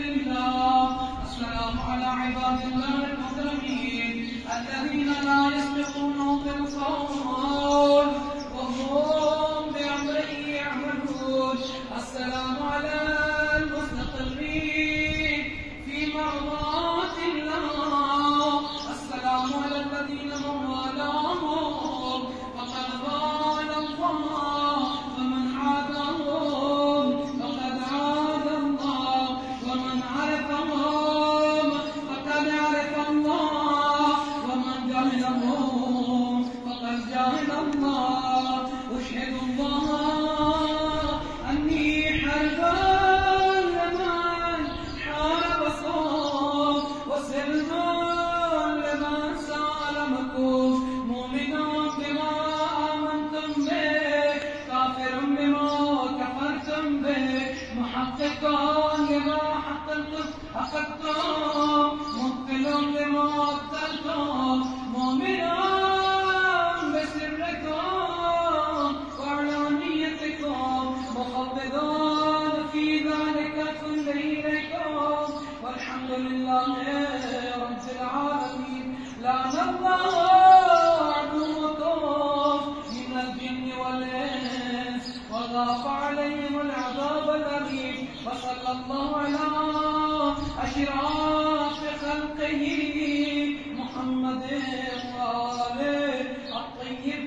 لله. السلام على عباد الله المكرمين الذين لا يسبقونه بالقول وهم بأمره يعملون. السلام على المستقيمين في مرضات الله. السلام على الذين من والاهم فقد والى الله ومن عاداهم فقد عاد الله ومن عرفهم فقد عرف الله ومن جهلهم فقد جهل الله. أشهد الله أني حربان لمن حارب صوم وسلم لمن سالمكم مؤمنا بما آمنتم به كافر بما كفرتم به محققا لما حققتم مبطل لما ابطلتم مؤمنا بسركم وعلانيتكم مخفضا في ذلك كله إليكم والحمد لله رب العالمين. لعن الله عدوكم من الجن والإنس وضاف عليهم العذاب الأليم. وصلى الله على أشراف خلقه محمد وآله الطيبين